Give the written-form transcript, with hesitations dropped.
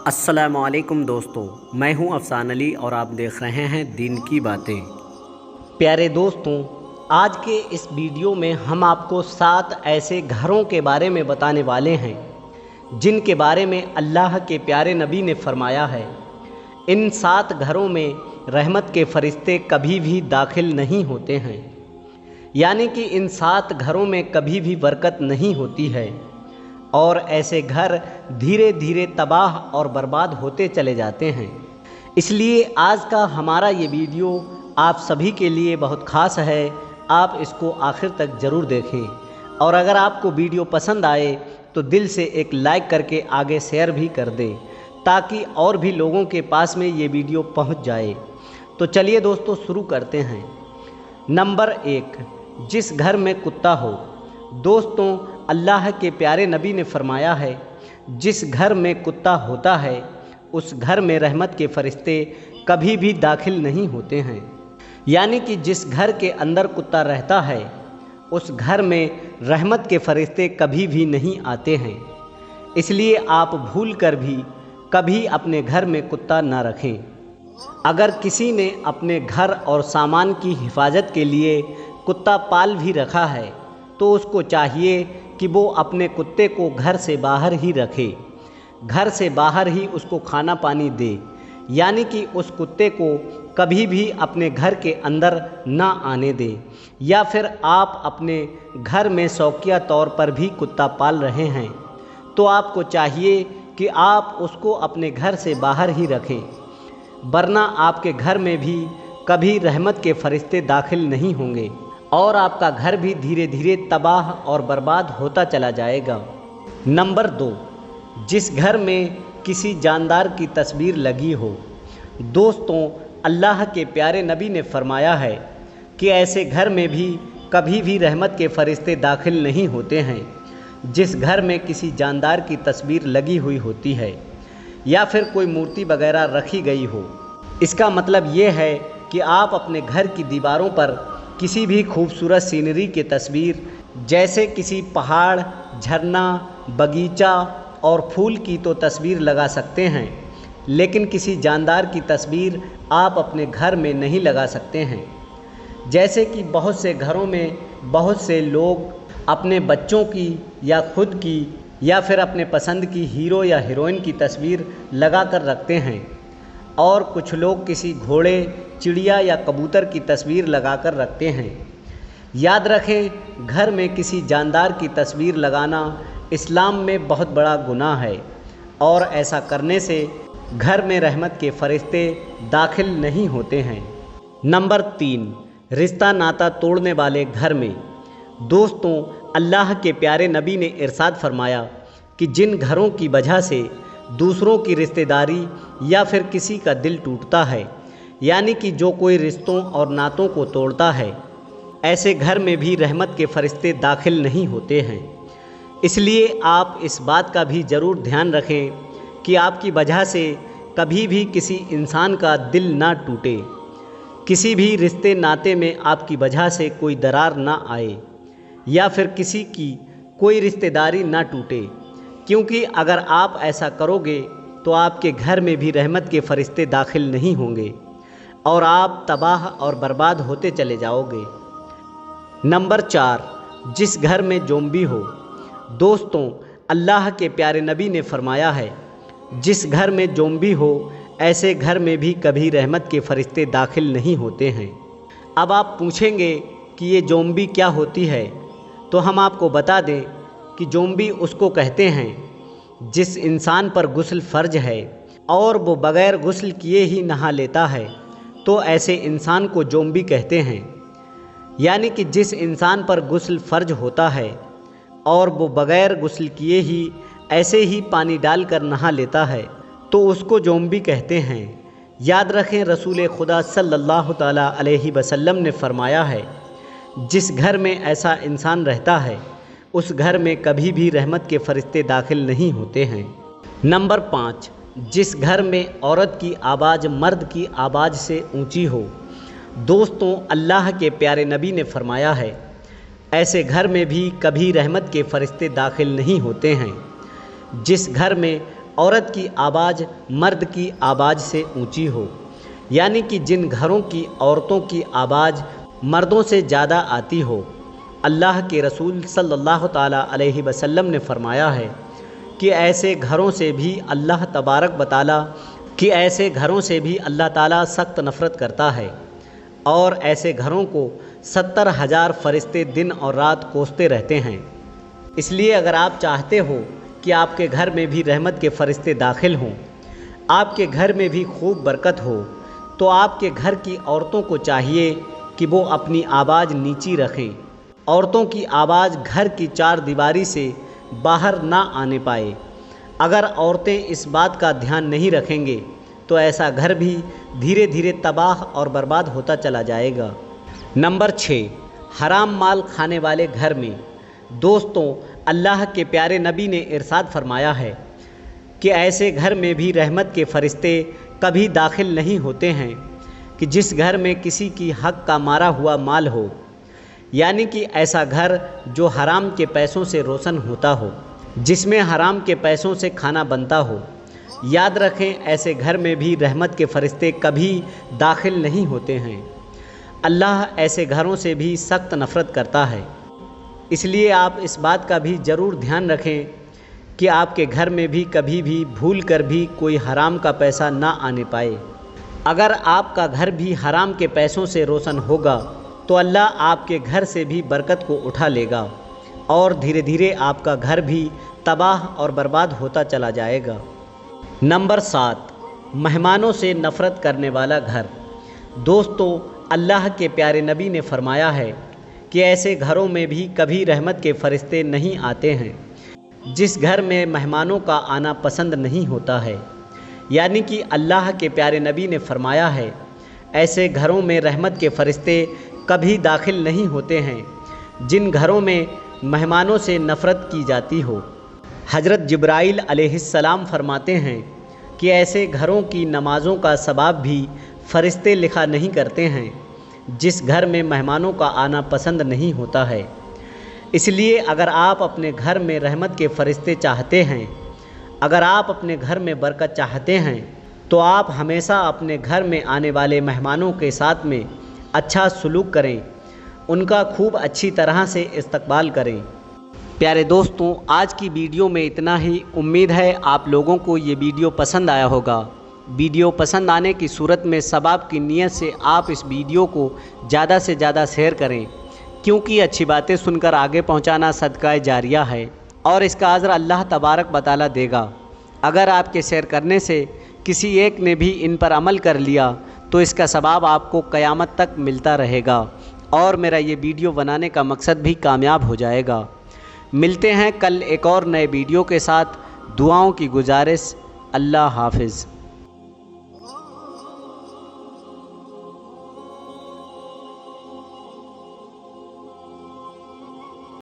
अस्सलाम वालेकुम दोस्तों, मैं हूं अफसान अली और आप देख रहे हैं दीन की बातें। प्यारे दोस्तों, आज के इस वीडियो में हम आपको 7 ऐसे घरों के बारे में बताने वाले हैं जिनके बारे में अल्लाह के प्यारे नबी ने फरमाया है इन 7 घरों में रहमत के फरिश्ते कभी भी दाखिल नहीं होते हैं। यानी कि इन 7 घरों में कभी भी बरकत नहीं होती है और ऐसे घर धीरे धीरे तबाह और बर्बाद होते चले जाते हैं। इसलिए आज का हमारा ये वीडियो आप सभी के लिए बहुत ख़ास है। आप इसको आखिर तक ज़रूर देखें और अगर आपको वीडियो पसंद आए तो दिल से एक लाइक करके आगे शेयर भी कर दें ताकि और भी लोगों के पास में ये वीडियो पहुंच जाए। तो चलिए दोस्तों शुरू करते हैं। नंबर 1, जिस घर में कुत्ता हो। दोस्तों, अल्लाह के प्यारे नबी ने फरमाया है जिस घर में कुत्ता होता है उस घर में रहमत के फरिश्ते कभी भी दाखिल नहीं होते हैं। यानी कि जिस घर के अंदर कुत्ता रहता है उस घर में रहमत के फरिश्ते कभी भी नहीं आते हैं। इसलिए आप भूल कर भी कभी अपने घर में कुत्ता ना रखें। अगर किसी ने अपने घर और सामान की हिफाजत के लिए कुत्ता पाल भी रखा है तो उसको चाहिए कि वो अपने कुत्ते को घर से बाहर ही रखे, घर से बाहर ही उसको खाना पानी दे। यानी कि उस कुत्ते को कभी भी अपने घर के अंदर ना आने दे। या फिर आप अपने घर में शौकिया तौर पर भी कुत्ता पाल रहे हैं तो आपको चाहिए कि आप उसको अपने घर से बाहर ही रखें, वरना आपके घर में भी कभी रहमत के फरिश्ते दाखिल नहीं होंगे और आपका घर भी धीरे धीरे तबाह और बर्बाद होता चला जाएगा। नंबर 2, जिस घर में किसी जानदार की तस्वीर लगी हो। दोस्तों, अल्लाह के प्यारे नबी ने फरमाया है कि ऐसे घर में भी कभी भी रहमत के फरिश्ते दाखिल नहीं होते हैं जिस घर में किसी जानदार की तस्वीर लगी हुई होती है या फिर कोई मूर्ति वगैरह रखी गई हो। इसका मतलब ये है कि आप अपने घर की दीवारों पर किसी भी खूबसूरत सीनरी की तस्वीर जैसे किसी पहाड़, झरना, बगीचा और फूल की तो तस्वीर लगा सकते हैं, लेकिन किसी जानदार की तस्वीर आप अपने घर में नहीं लगा सकते हैं। जैसे कि बहुत से घरों में बहुत से लोग अपने बच्चों की या खुद की या फिर अपने पसंद की हीरो या हीरोइन की तस्वीर लगा कर रखते हैं और कुछ लोग किसी घोड़े, चिड़िया या कबूतर की तस्वीर लगाकर रखते हैं। याद रखें, घर में किसी जानदार की तस्वीर लगाना इस्लाम में बहुत बड़ा गुनाह है और ऐसा करने से घर में रहमत के फरिश्ते दाखिल नहीं होते हैं। नंबर 3, रिश्ता नाता तोड़ने वाले घर में। दोस्तों, अल्लाह के प्यारे नबी ने इरशाद फरमाया कि जिन घरों की वजह से दूसरों की रिश्तेदारी या फिर किसी का दिल टूटता है, यानी कि जो कोई रिश्तों और नातों को तोड़ता है, ऐसे घर में भी रहमत के फरिश्ते दाखिल नहीं होते हैं। इसलिए आप इस बात का भी ज़रूर ध्यान रखें कि आपकी वजह से कभी भी किसी इंसान का दिल ना टूटे, किसी भी रिश्ते नाते में आपकी वजह से कोई दरार ना आए या फिर किसी की कोई रिश्तेदारी ना टूटे, क्योंकि अगर आप ऐसा करोगे तो आपके घर में भी रहमत के फरिश्ते दाखिल नहीं होंगे और आप तबाह और बर्बाद होते चले जाओगे। नंबर 4, जिस घर में ज़ोंबी हो। दोस्तों, अल्लाह के प्यारे नबी ने फरमाया है जिस घर में ज़ोंबी हो ऐसे घर में भी कभी रहमत के फरिश्ते दाखिल नहीं होते हैं। अब आप पूछेंगे कि ये ज़ोंबी क्या होती है, तो हम आपको बता दें कि ज़ोंबी उसको कहते हैं जिस इंसान पर गुस्ल फ़र्ज है और वो बग़ैर गुस्ल किए ही नहा लेता है, तो ऐसे इंसान को ज़ोंबी कहते हैं। यानी कि जिस इंसान पर गुस्ल फ़र्ज होता है और वो बग़ैर गुस्ल किए ही ऐसे ही पानी डालकर नहा लेता है तो उसको ज़ोंबी कहते हैं। याद रखें, रसूल खुदा सल्लल्लाहु ताला अलैहि वसल्लम ने फरमाया है जिस घर में ऐसा इंसान रहता है उस घर में कभी भी रहमत के फरिश्ते दाखिल नहीं होते हैं। नंबर 5, जिस घर में औरत की आवाज़ मर्द की आवाज़ से ऊंची हो। दोस्तों, अल्लाह के प्यारे नबी ने फरमाया है ऐसे घर में भी कभी रहमत के फरिश्ते दाखिल नहीं होते हैं जिस घर में عورت کی آواز مرد کی آواز سے اونچی ہو، یعنی کہ جن گھروں کی عورتوں کی آواز مردوں سے زیادہ آتی ہو۔ اللہ کے رسول صلی اللہ تعالیٰ علیہ وسلم نے فرمایا ہے کہ ایسے گھروں سے بھی اللہ تعالیٰ سخت نفرت کرتا ہے، اور ایسے گھروں کو 70,000 فرشتے دن اور رات کوستے رہتے ہیں۔ اس لیے اگر آپ چاہتے ہو کہ آپ کے گھر میں بھی رحمت کے فرشتے داخل ہوں، آپ کے گھر میں بھی خوب برکت ہو، تو آپ کے گھر کی عورتوں کو چاہیے کہ وہ اپنی آواز نیچی رکھیں۔ عورتوں کی آواز گھر کی چار دیواری سے باہر نہ آنے پائے۔ اگر عورتیں اس بات کا دھیان نہیں رکھیں گے تو ایسا گھر بھی دھیرے دھیرے تباہ اور برباد ہوتا چلا جائے گا۔ نمبر 6، حرام مال کھانے والے گھر میں۔ دوستوں، اللہ کے پیارے نبی نے ارشاد فرمایا ہے کہ ایسے گھر میں بھی رحمت کے فرشتے کبھی داخل نہیں ہوتے ہیں کہ جس گھر میں کسی کی حق کا مارا ہوا مال ہو، یعنی کہ ایسا گھر جو حرام کے پیسوں سے روشن ہوتا ہو، جس میں حرام کے پیسوں سے کھانا بنتا ہو۔ یاد رکھیں، ایسے گھر میں بھی رحمت کے فرشتے کبھی داخل نہیں ہوتے ہیں۔ اللہ ایسے گھروں سے بھی سخت نفرت کرتا ہے۔ اس لیے آپ اس بات کا بھی ضرور دھیان رکھیں کہ آپ کے گھر میں بھی کبھی بھی بھول کر بھی کوئی حرام کا پیسہ نہ آنے پائے۔ اگر آپ کا گھر بھی حرام کے پیسوں سے روشن ہوگا تو اللہ آپ کے گھر سے بھی برکت کو اٹھا لے گا، اور دھیرے دھیرے آپ کا گھر بھی تباہ اور برباد ہوتا چلا جائے گا۔ نمبر 7، مہمانوں سے نفرت کرنے والا گھر۔ دوستو، اللہ کے پیارے نبی نے فرمایا ہے کہ ایسے گھروں میں بھی کبھی رحمت کے فرشتے نہیں آتے ہیں جس گھر میں مہمانوں کا آنا پسند نہیں ہوتا ہے۔ یعنی کہ اللہ کے پیارے نبی نے فرمایا ہے، ایسے گھروں میں رحمت کے فرشتے کبھی داخل نہیں ہوتے ہیں جن گھروں میں مہمانوں سے نفرت کی جاتی ہو۔ حضرت جبرائیل علیہ السلام فرماتے ہیں کہ ایسے گھروں کی نمازوں کا ثواب بھی فرشتے لکھا نہیں کرتے ہیں جس گھر میں مہمانوں کا آنا پسند نہیں ہوتا ہے۔ اس لیے اگر آپ اپنے گھر میں رحمت کے فرشتے چاہتے ہیں، اگر آپ اپنے گھر میں برکت چاہتے ہیں، تو آپ ہمیشہ اپنے گھر میں آنے والے مہمانوں کے ساتھ میں اچھا سلوک کریں، ان کا خوب اچھی طرح سے استقبال کریں۔ پیارے دوستوں، آج کی ویڈیو میں اتنا ہی۔ امید ہے آپ لوگوں کو یہ ویڈیو پسند آیا ہوگا۔ ویڈیو پسند آنے کی صورت میں ثواب کی نیت سے آپ اس ویڈیو کو زیادہ سے زیادہ شیئر کریں، کیونکہ اچھی باتیں سن کر آگے پہنچانا صدقہ جاریہ ہے، اور اس کا اجر اللہ تبارک و تعالیٰ دے گا۔ اگر آپ کے شیئر کرنے سے کسی ایک نے بھی ان پر عمل کر لیا تو اس کا ثواب آپ کو قیامت تک ملتا رہے گا، اور میرا یہ ویڈیو بنانے کا مقصد بھی کامیاب ہو جائے گا۔ ملتے ہیں کل ایک اور نئے ویڈیو کے ساتھ۔ دعاؤں کی گزارش۔ اللہ حافظ۔